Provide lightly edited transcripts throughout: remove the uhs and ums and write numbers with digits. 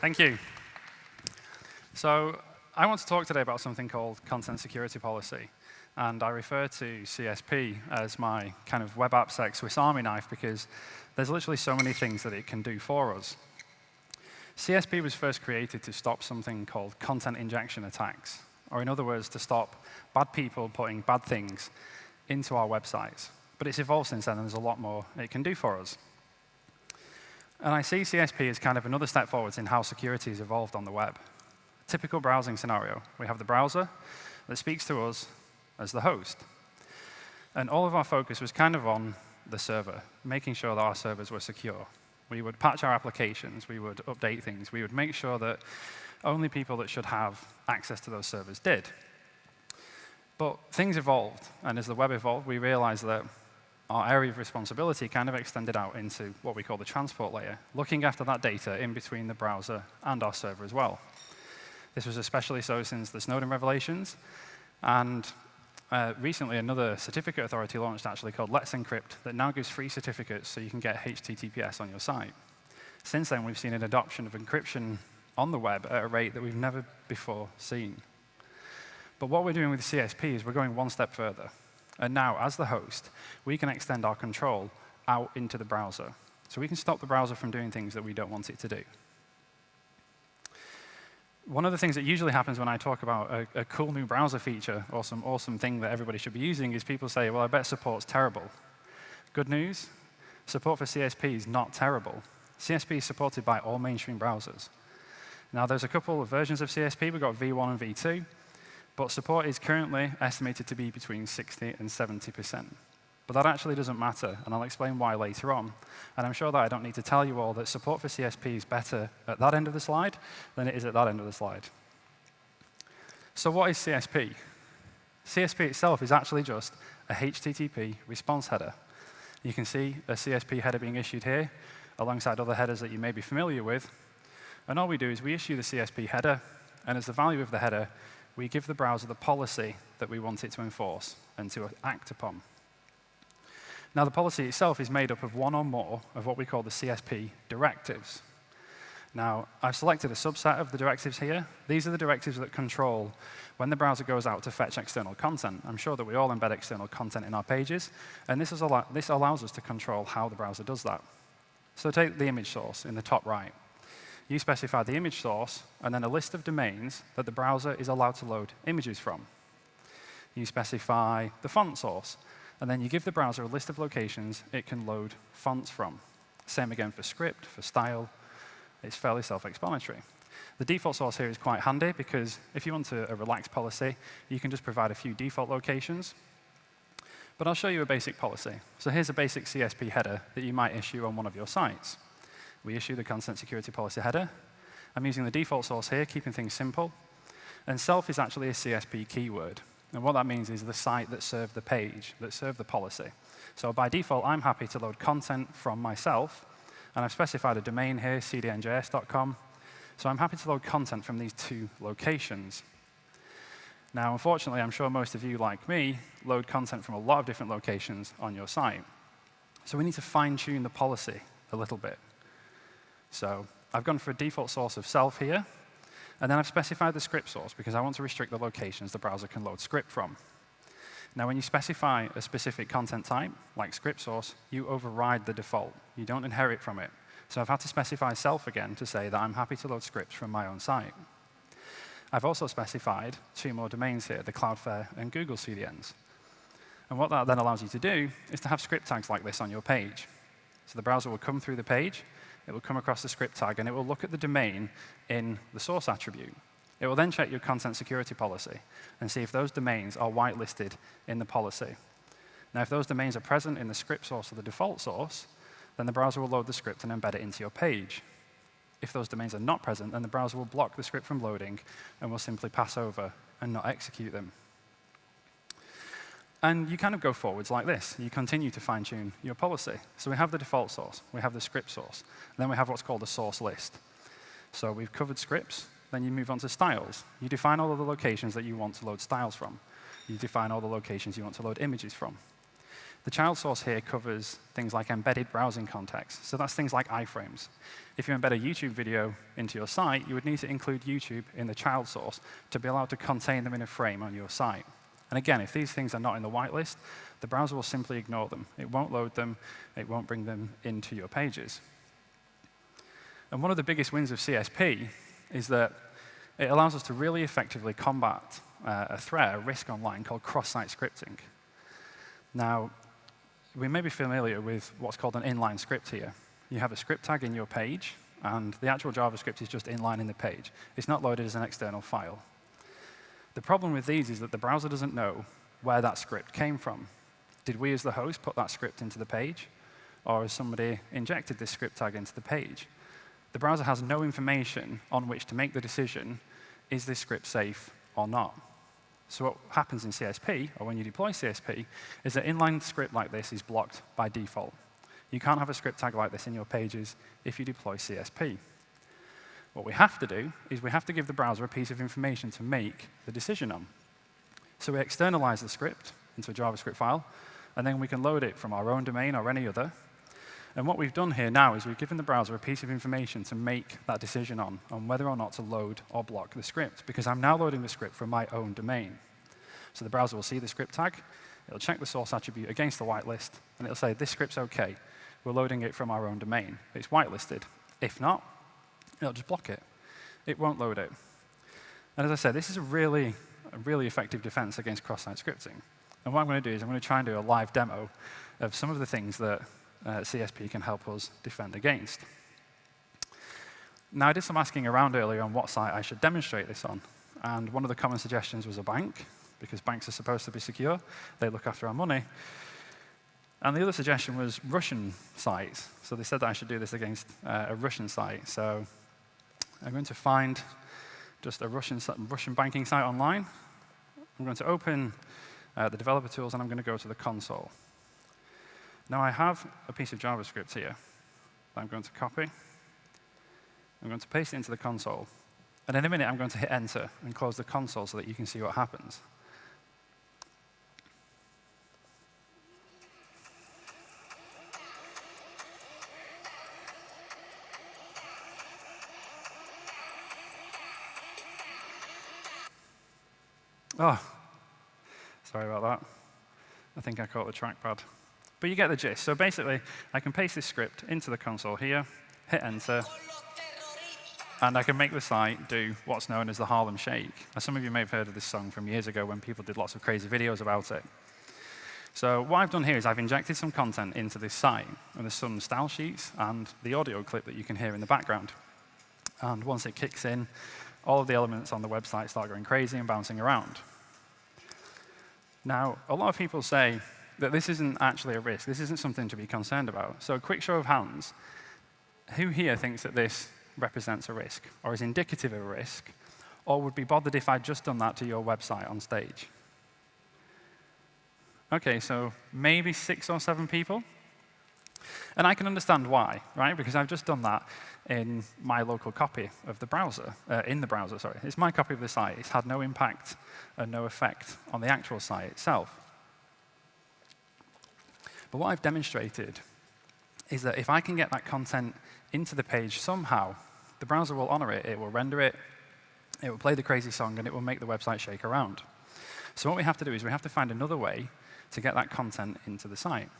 Thank you. So I want to talk today about something called content security policy. And I refer to CSP as my kind of web AppSec Swiss Army knife because there's literally so many things that it can do for us. CSP was first created to stop something called content injection attacks, or in other words, to stop bad people putting bad things into our websites. But it's evolved since then, and there's a lot more it can do for us. And I see CSP as kind of another step forwards in how security has evolved on the web. A typical browsing scenario. We have the browser that speaks to us as the host. And all of our focus was kind of on the server, making sure that our servers were secure. We would patch our applications, we would update things, we would make sure that only people that should have access to those servers did. But things evolved, and as the web evolved, we realized that our area of responsibility kind of extended out into what we call the transport layer, looking after that data in between the browser and our server as well. This was especially so since the Snowden revelations, and recently another certificate authority launched actually called Let's Encrypt that now gives free certificates so you can get HTTPS on your site. Since then, we've seen an adoption of encryption on the web at a rate that we've never before seen. But what we're doing with CSP is we're going one step further. And now, as the host, we can extend our control out into the browser. So we can stop the browser from doing things that we don't want it to do. One of the things that usually happens when I talk about a cool new browser feature or some awesome thing that everybody should be using is people say, well, I bet support's terrible. Good news, support for CSP is not terrible. CSP is supported by all mainstream browsers. Now, there's a couple of versions of CSP. We've got V1 and V2. But support is currently estimated to be between 60% and 70%. But that actually doesn't matter, and I'll explain why later on. And I'm sure that I don't need to tell you all that support for CSP is better at that end of the slide than it is at that end of the slide. So what is CSP? CSP itself is actually just a HTTP response header. You can see a CSP header being issued here alongside other headers that you may be familiar with. And all we do is we issue the CSP header, and as the value of the header, we give the browser the policy that we want it to enforce and to act upon. Now, the policy itself is made up of one or more of what we call the CSP directives. Now, I've selected a subset of the directives here. These are the directives that control when the browser goes out to fetch external content. I'm sure that we all embed external content in our pages, and this allows us to control how the browser does that. So take the image source in the top right. You specify the image source, and then a list of domains that the browser is allowed to load images from. You specify the font source, and then you give the browser a list of locations it can load fonts from. Same again for script, for style. It's fairly self-explanatory. The default source here is quite handy because if you want a relaxed policy, you can just provide a few default locations. But I'll show you a basic policy. So here's a basic CSP header that you might issue on one of your sites. We issue the content security policy header. I'm using the default source here, keeping things simple. And self is actually a CSP keyword. And what that means is the site that served the page, that served the policy. So by default, I'm happy to load content from myself. And I've specified a domain here, cdnjs.com. So I'm happy to load content from these two locations. Now, unfortunately, I'm sure most of you, like me, load content from a lot of different locations on your site. So we need to fine-tune the policy a little bit. So I've gone for a default source of self here, and then I've specified the script source because I want to restrict the locations the browser can load script from. Now, when you specify a specific content type, like script source, you override the default. You don't inherit from it. So I've had to specify self again to say that I'm happy to load scripts from my own site. I've also specified two more domains here, the Cloudflare and Google CDNs. And what that then allows you to do is to have script tags like this on your page. So the browser will come through the page, it will come across the script tag, and it will look at the domain in the source attribute. It will then check your content security policy and see if those domains are whitelisted in the policy. Now, if those domains are present in the script source or the default source, then the browser will load the script and embed it into your page. If those domains are not present, then the browser will block the script from loading and will simply pass over and not execute them. And you kind of go forwards like this. You continue to fine-tune your policy. So we have the default source, we have the script source, and then we have what's called a source list. So we've covered scripts, then you move on to styles. You define all of the locations that you want to load styles from. You define all the locations you want to load images from. The child source here covers things like embedded browsing context. So that's things like iframes. If you embed a YouTube video into your site, you would need to include YouTube in the child source to be allowed to contain them in a frame on your site. And again, if these things are not in the whitelist, the browser will simply ignore them. It won't load them. It won't bring them into your pages. And one of the biggest wins of CSP is that it allows us to really effectively combat a threat, a risk online called cross-site scripting. Now, we may be familiar with what's called an inline script here. You have a script tag in your page, and the actual JavaScript is just inline in the page. It's not loaded as an external file. The problem with these is that the browser doesn't know where that script came from. Did we, as the host, put that script into the page? Or has somebody injected this script tag into the page? The browser has no information on which to make the decision, is this script safe or not? So what happens in CSP, or when you deploy CSP, is that inline script like this is blocked by default. You can't have a script tag like this in your pages if you deploy CSP. What we have to do is we have to give the browser a piece of information to make the decision on. So we externalize the script into a JavaScript file, and then we can load it from our own domain or any other. And what we've done here now is we've given the browser a piece of information to make that decision on whether or not to load or block the script, because I'm now loading the script from my own domain. So the browser will see the script tag, it'll check the source attribute against the whitelist, and it'll say, this script's OK. We're loading it from our own domain. It's whitelisted. If not, it'll just block it. It won't load it. And as I said, this is a really effective defense against cross-site scripting. And what I'm going to do is I'm going to try and do a live demo of some of the things that CSP can help us defend against. Now, I did some asking around earlier on what site I should demonstrate this on. And one of the common suggestions was a bank, because banks are supposed to be secure. They look after our money. And the other suggestion was Russian sites. So they said that I should do this against a Russian site. So I'm going to find just a Russian banking site online. I'm going to open the developer tools, and I'm going to go to the console. Now, I have a piece of JavaScript here that I'm going to copy. I'm going to paste it into the console. And in a minute, I'm going to hit Enter and close the console so that you can see what happens. Oh, sorry about that. I think I caught the trackpad. But you get the gist. So basically, I can paste this script into the console here, hit Enter, and I can make the site do what's known as the Harlem Shake. Now, some of you may have heard of this song from years ago when people did lots of crazy videos about it. So what I've done here is I've injected some content into this site, and there's some style sheets and the audio clip that you can hear in the background. And once it kicks in, all of the elements on the website start going crazy and bouncing around. Now, a lot of people say that this isn't actually a risk. This isn't something to be concerned about. So a quick show of hands, who here thinks that this represents a risk or is indicative of a risk, or would be bothered if I'd just done that to your website on stage? OK, so maybe 6 or 7 people. And I can understand why, right? Because I've just done that in my local copy of the browser, in the browser, sorry. It's my copy of the site. It's had no impact and no effect on the actual site itself. But what I've demonstrated is that if I can get that content into the page somehow, the browser will honor it. It will render it. It will play the crazy song, and it will make the website shake around. So what we have to do is we have to find another way to get that content into the site.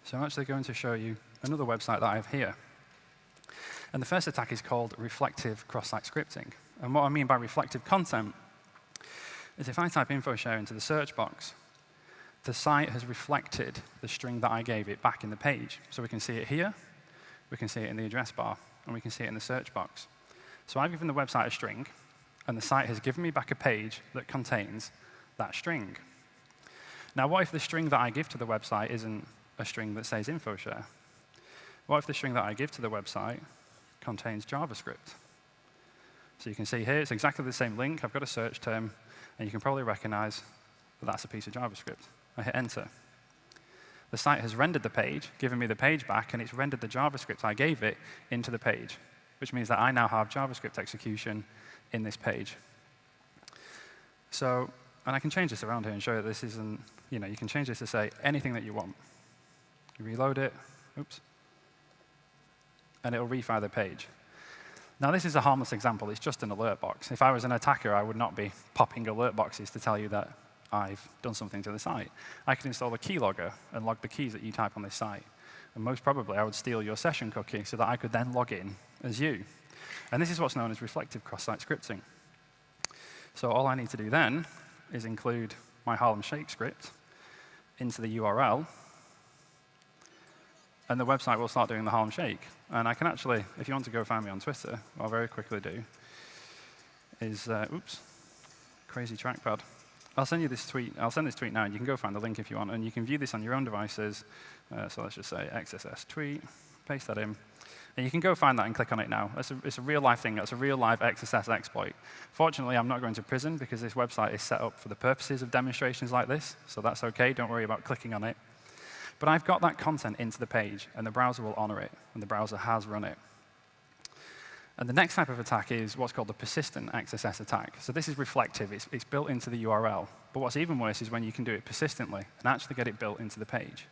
So I'm actually going to show you another website that I have here. And the first attack is called reflective cross-site scripting. And what I mean by reflective content is if I type Infoshare into the search box, the site has reflected the string that I gave it back in the page. So we can see it here, we can see it in the address bar, and we can see it in the search box. So I've given the website a string, and the site has given me back a page that contains that string. Now, what if the string that I give to the website isn't a string that says Infoshare? What if the string that I give to the website contains JavaScript? So you can see here, it's exactly the same link. I've got a search term, and you can probably recognize that that's a piece of JavaScript. I hit Enter. The site has rendered the page, given me the page back, and it's rendered the JavaScript I gave it into the page, which means that I now have JavaScript execution in this page. So And I can change this around here and show you this isn't, you can change this to say anything that you want. You reload it, oops, and it'll refire the page. Now, this is a harmless example. It's just an alert box. If I was an attacker, I would not be popping alert boxes to tell you that I've done something to the site. I could install a keylogger and log the keys that you type on this site. And most probably, I would steal your session cookie so that I could then log in as you. And this is what's known as reflective cross-site scripting. So all I need to do then is include my Harlem Shake script into the URL, and the website will start doing the Harlem Shake. And I can actually, if you want to go find me on Twitter, what I'll very quickly do is, oops, crazy trackpad. I'll send you this tweet. I'll send this tweet now, and you can go find the link if you want, and you can view this on your own devices. So let's just say XSS tweet, paste that in. And you can go find that and click on it now. It's a real-life thing. That's a real-life XSS exploit. Fortunately, I'm not going to prison because this website is set up for the purposes of demonstrations like this, so that's OK. Don't worry about clicking on it. But I've got that content into the page, and the browser will honor it, and the browser has run it. And the next type of attack is what's called the persistent XSS attack. So this is reflective. It's built into the URL. But what's even worse is when you can do it persistently and actually get it built into the page.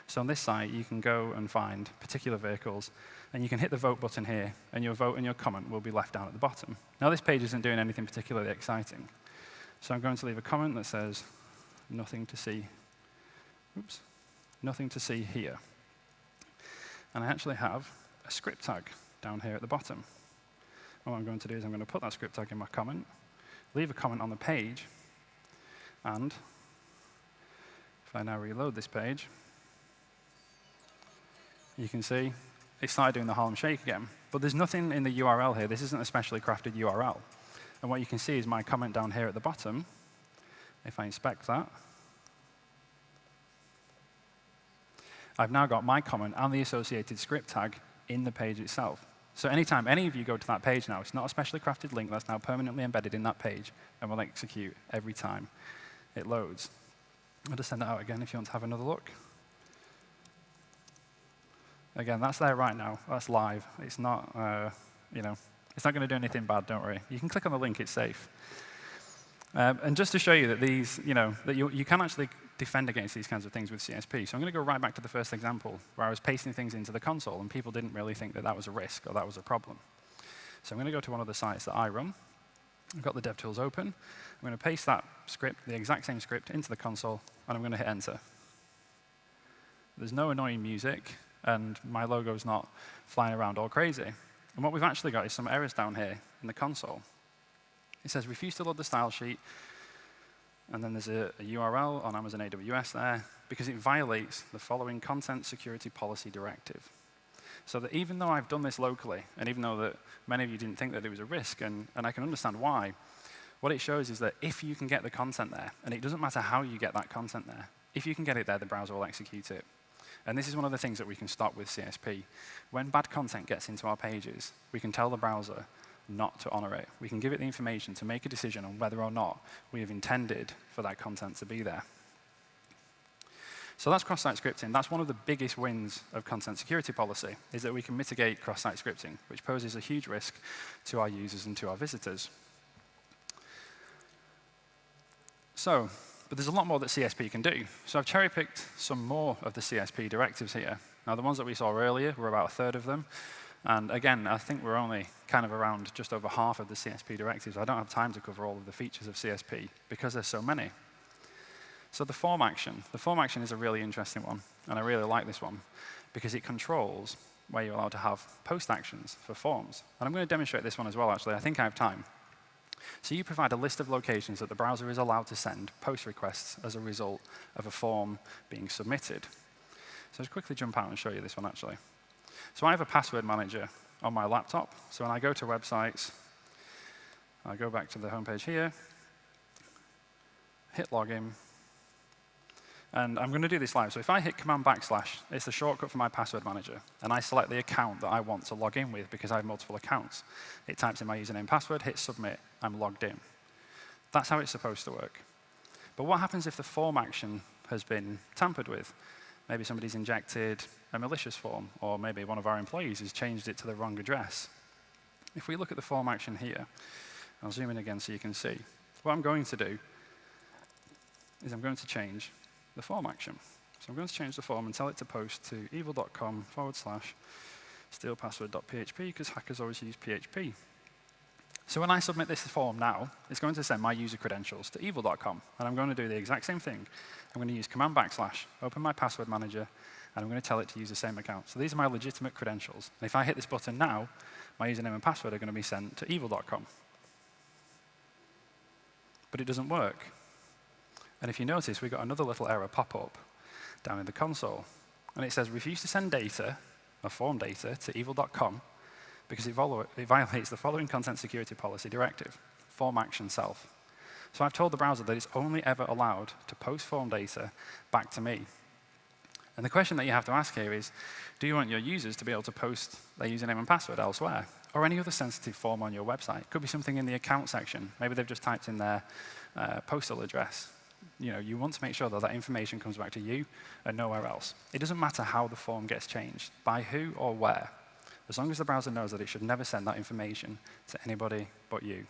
So on this site, you can go and find particular vehicles, and you can hit the vote button here, and your vote and your comment will be left down at the bottom. Now, this page isn't doing anything particularly exciting. So I'm going to leave a comment that says, nothing to see. Oops. Nothing to see here. And I actually have a script tag down here at the bottom. And what I'm going to do is I'm going to put that script tag in my comment, leave a comment on the page, and if I now reload this page, you can see it started doing the Harlem Shake again. But there's nothing in the URL here. This isn't a specially crafted URL. And what you can see is my comment down here at the bottom. If I inspect that, I've now got my comment and the associated script tag in the page itself. So anytime any of you go to that page now, it's not a specially crafted link. That's now permanently embedded in that page and will execute every time it loads. I'll just send that out again if you want to have another look. Again, that's there right now. That's live. It's not, it's not going to do anything bad, don't worry. You can click on the link. It's safe. And just to show you that these, that you can actually defend against these kinds of things with CSP. So I'm going to go right back to the first example where I was pasting things into the console, and people didn't really think that that was a risk or that was a problem. So I'm going to go to one of the sites that I run. I've got the DevTools open. I'm going to paste that script, the exact same script, into the console, and I'm going to hit Enter. There's no annoying music, and my logo's not flying around all crazy. And what we've actually got is some errors down here in the console. It says, refuse to load the style sheet, and then there's a URL on Amazon AWS there, because it violates the following content security policy directive. So that even though I've done this locally, and even though that many of you didn't think that it was a risk, and I can understand why, what it shows is that if you can get the content there, and it doesn't matter how you get that content there, if you can get it there, the browser will execute it. And this is one of the things that we can stop with CSP. When bad content gets into our pages, we can tell the browser not to honor it. We can give it the information to make a decision on whether or not we have intended for that content to be there. So that's cross-site scripting. That's one of the biggest wins of content security policy, is that we can mitigate cross-site scripting, which poses a huge risk to our users and to our visitors. But there's a lot more that CSP can do. So I've cherry-picked some more of the CSP directives here. Now, the ones that we saw earlier were about a third of them. And again, I think we're only kind of around just over half of the CSP directives. I don't have time to cover all of the features of CSP because there's so many. So the form action. The form action is a really interesting one, and I really like this one because it controls where you're allowed to have post actions for forms. And I'm going to demonstrate this one as well, actually. I think I have time. So you provide a list of locations that the browser is allowed to send post requests as a result of a form being submitted. So I'll just quickly jump out and show you this one, actually. So I have a password manager on my laptop. So when I go to websites, I go back to the homepage here, hit login, and I'm going to do this live. So if I hit command /, it's the shortcut for my password manager, and I select the account that I want to log in with because I have multiple accounts. It types in my username and password, hit submit, I'm logged in. That's how it's supposed to work. But what happens if the form action has been tampered with? Maybe somebody's injected a malicious form, or maybe one of our employees has changed it to the wrong address. If we look at the form action here, I'll zoom in again so you can see. What I'm going to do is I'm going to change the form action. So I'm going to change the form and tell it to post to evil.com/stealpassword.php, because hackers always use PHP. So when I submit this form now, it's going to send my user credentials to evil.com, and I'm going to do the exact same thing. I'm going to use command /, open my password manager, and I'm going to tell it to use the same account. So these are my legitimate credentials. And if I hit this button now, my username and password are going to be sent to evil.com. But it doesn't work. And if you notice, we got another little error pop up down in the console. And it says, refuse to send data, or form data, to evil.com because it violates the following content security policy directive, form action self. So I've told the browser that it's only ever allowed to post form data back to me. And the question that you have to ask here is, do you want your users to be able to post their username and password elsewhere, or any other sensitive form on your website? It could be something in the account section. Maybe they've just typed in their postal address. You want to make sure that that information comes back to you and nowhere else. It doesn't matter how the form gets changed, by who or where, as long as the browser knows that it should never send that information to anybody but you.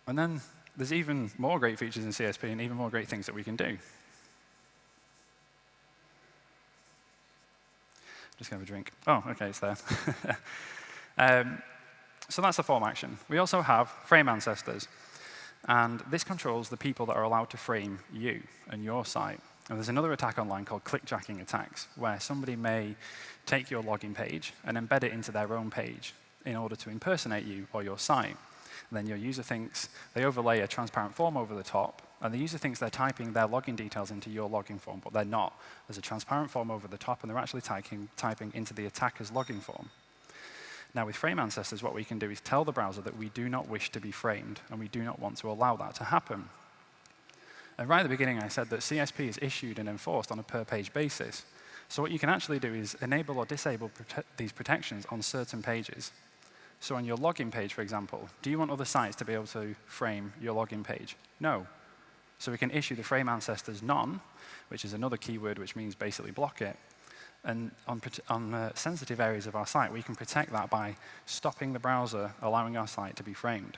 And then there's even more great features in CSP and even more great things that we can do. Just going to have a drink. Oh, OK, it's there. So that's the form action. We also have frame ancestors. And this controls the people that are allowed to frame you and your site. And there's another attack online called clickjacking attacks, where somebody may take your login page and embed it into their own page in order to impersonate you or your site. And then your user thinks they overlay a transparent form over the top, and the user thinks they're typing their login details into your login form, but they're not. There's a transparent form over the top, and they're actually typing into the attacker's login form. Now, with frame ancestors, what we can do is tell the browser that we do not wish to be framed, and we do not want to allow that to happen. And right at the beginning, I said that CSP is issued and enforced on a per-page basis. So what you can actually do is enable or disable these protections on certain pages. So on your login page, for example, do you want other sites to be able to frame your login page? No. So we can issue the frame ancestors none, which is another keyword which means basically block it. And on sensitive areas of our site, we can protect that by stopping the browser allowing our site to be framed.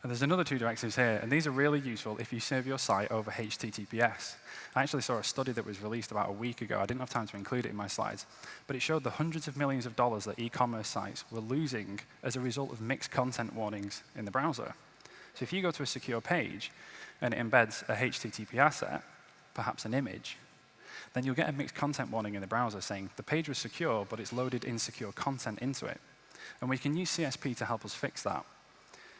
And there's another two directives here, and these are really useful if you serve your site over HTTPS. I actually saw a study that was released about a week ago. I didn't have time to include it in my slides, but it showed the hundreds of millions of dollars that e-commerce sites were losing as a result of mixed content warnings in the browser. So if you go to a secure page and it embeds a HTTP asset, perhaps an image, then you'll get a mixed content warning in the browser saying the page was secure, but it's loaded insecure content into it. And we can use CSP to help us fix that.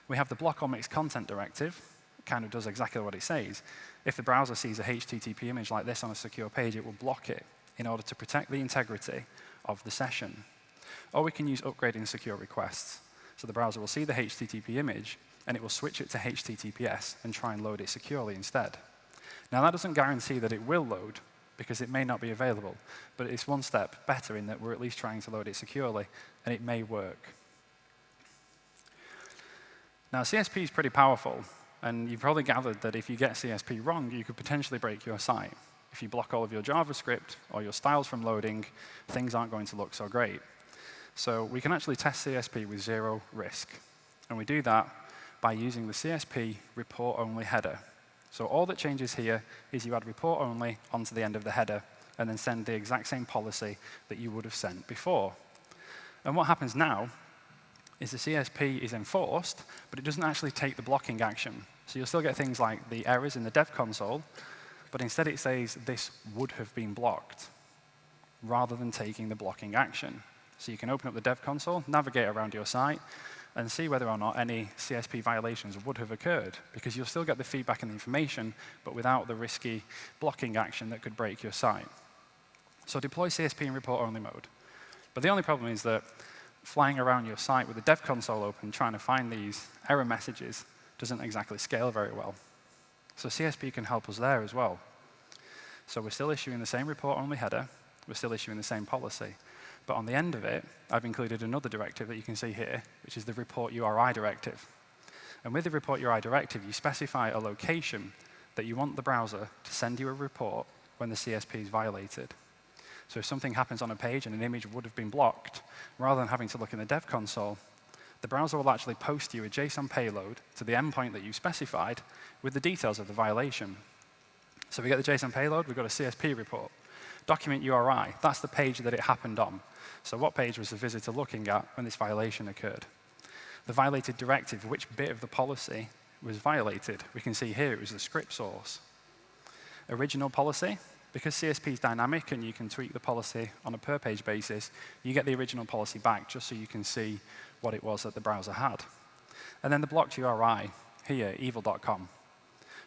We have the block all mixed content directive. It kind of does exactly what it says. If the browser sees a HTTP image like this on a secure page, it will block it in order to protect the integrity of the session. Or we can use upgrading secure requests. So the browser will see the HTTP image, and it will switch it to HTTPS and try and load it securely instead. Now, that doesn't guarantee that it will load, because it may not be available. But it's one step better in that we're at least trying to load it securely, and it may work. Now, CSP is pretty powerful, and you've probably gathered that if you get CSP wrong, you could potentially break your site. If you block all of your JavaScript or your styles from loading, things aren't going to look so great. So we can actually test CSP with zero risk. And we do that by using the CSP report-only header. So all that changes here is you add report-only onto the end of the header and then send the exact same policy that you would have sent before. And what happens now is the CSP is enforced, but it doesn't actually take the blocking action. So you'll still get things like the errors in the dev console, but instead it says this would have been blocked, rather than taking the blocking action. So you can open up the dev console, navigate around your site, and see whether or not any CSP violations would have occurred, because you'll still get the feedback and the information, but without the risky blocking action that could break your site. So deploy CSP in report-only mode. But the only problem is that flying around your site with the dev console open, trying to find these error messages, doesn't exactly scale very well. So CSP can help us there as well. So we're still issuing the same report-only header. We're still issuing the same policy. But on the end of it, I've included another directive that you can see here, which is the report URI directive. And with the report URI directive, you specify a location that you want the browser to send you a report when the CSP is violated. So if something happens on a page and an image would have been blocked, rather than having to look in the dev console, the browser will actually post you a JSON payload to the endpoint that you specified with the details of the violation. So we get the JSON payload, we've got a CSP report. Document URI, that's the page that it happened on. So what page was the visitor looking at when this violation occurred? The violated directive, which bit of the policy was violated? We can see here it was the script source. Original policy, because CSP is dynamic and you can tweak the policy on a per-page basis, you get the original policy back just so you can see what it was that the browser had. And then the blocked URI, here, evil.com.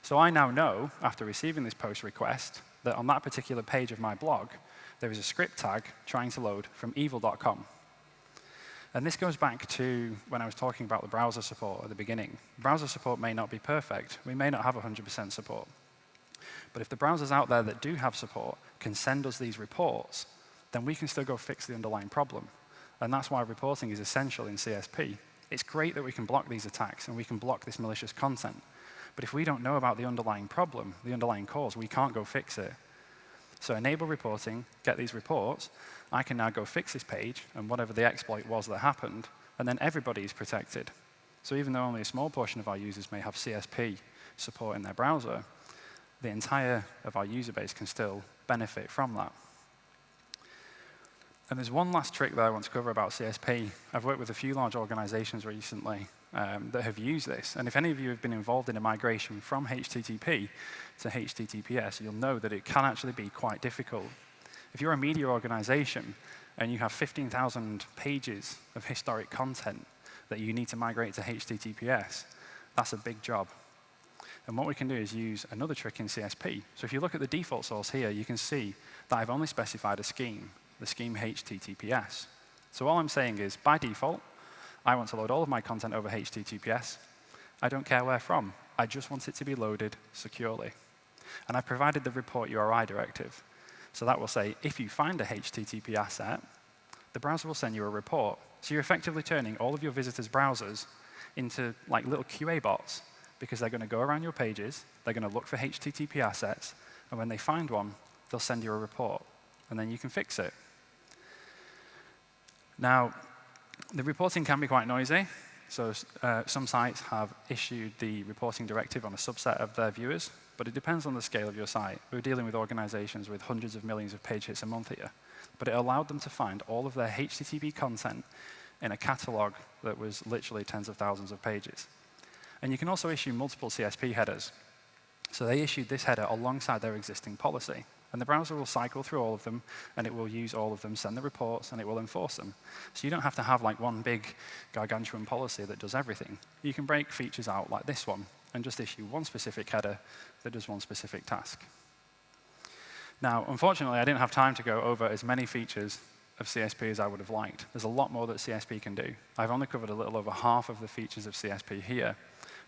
So I now know, after receiving this post request, that on that particular page of my blog, there is a script tag trying to load from evil.com. And this goes back to when I was talking about the browser support at the beginning. Browser support may not be perfect. We may not have 100% support. But if the browsers out there that do have support can send us these reports, then we can still go fix the underlying problem. And that's why reporting is essential in CSP. It's great that we can block these attacks and we can block this malicious content. But if we don't know about the underlying problem, the underlying cause, we can't go fix it. So enable reporting, get these reports. I can now go fix this page and whatever the exploit was that happened, and then everybody is protected. So even though only a small portion of our users may have CSP support in their browser, the entire of our user base can still benefit from that. And there's one last trick that I want to cover about CSP. I've worked with a few large organizations recently that have used this. And if any of you have been involved in a migration from HTTP to HTTPS, you'll know that it can actually be quite difficult. If you're a media organization and you have 15,000 pages of historic content that you need to migrate to HTTPS, that's a big job. And what we can do is use another trick in CSP. So if you look at the default source here, you can see that I've only specified a scheme, the scheme HTTPS. So all I'm saying is, by default, I want to load all of my content over HTTPS. I don't care where from. I just want it to be loaded securely. And I've provided the report URI directive. So that will say, if you find a HTTP asset, the browser will send you a report. So you're effectively turning all of your visitors' browsers into like little QA bots, because they're going to go around your pages, they're going to look for HTTP assets, and when they find one, they'll send you a report, and then you can fix it. Now, the reporting can be quite noisy, so some sites have issued the reporting directive on a subset of their viewers, but it depends on the scale of your site. We're dealing with organizations with hundreds of millions of page hits a month here, but it allowed them to find all of their HTTP content in a catalog that was literally tens of thousands of pages. And you can also issue multiple CSP headers. So they issued this header alongside their existing policy. And the browser will cycle through all of them, and it will use all of them, send the reports, and it will enforce them. So you don't have to have like one big gargantuan policy that does everything. You can break features out like this one, and just issue one specific header that does one specific task. Now, unfortunately, I didn't have time to go over as many features of CSP as I would have liked. There's a lot more that CSP can do. I've only covered a little over half of the features of CSP here,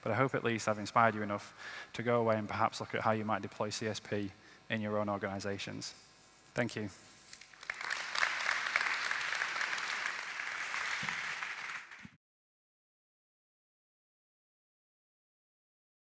but I hope at least I've inspired you enough to go away and perhaps look at how you might deploy CSP in your own organizations. Thank you.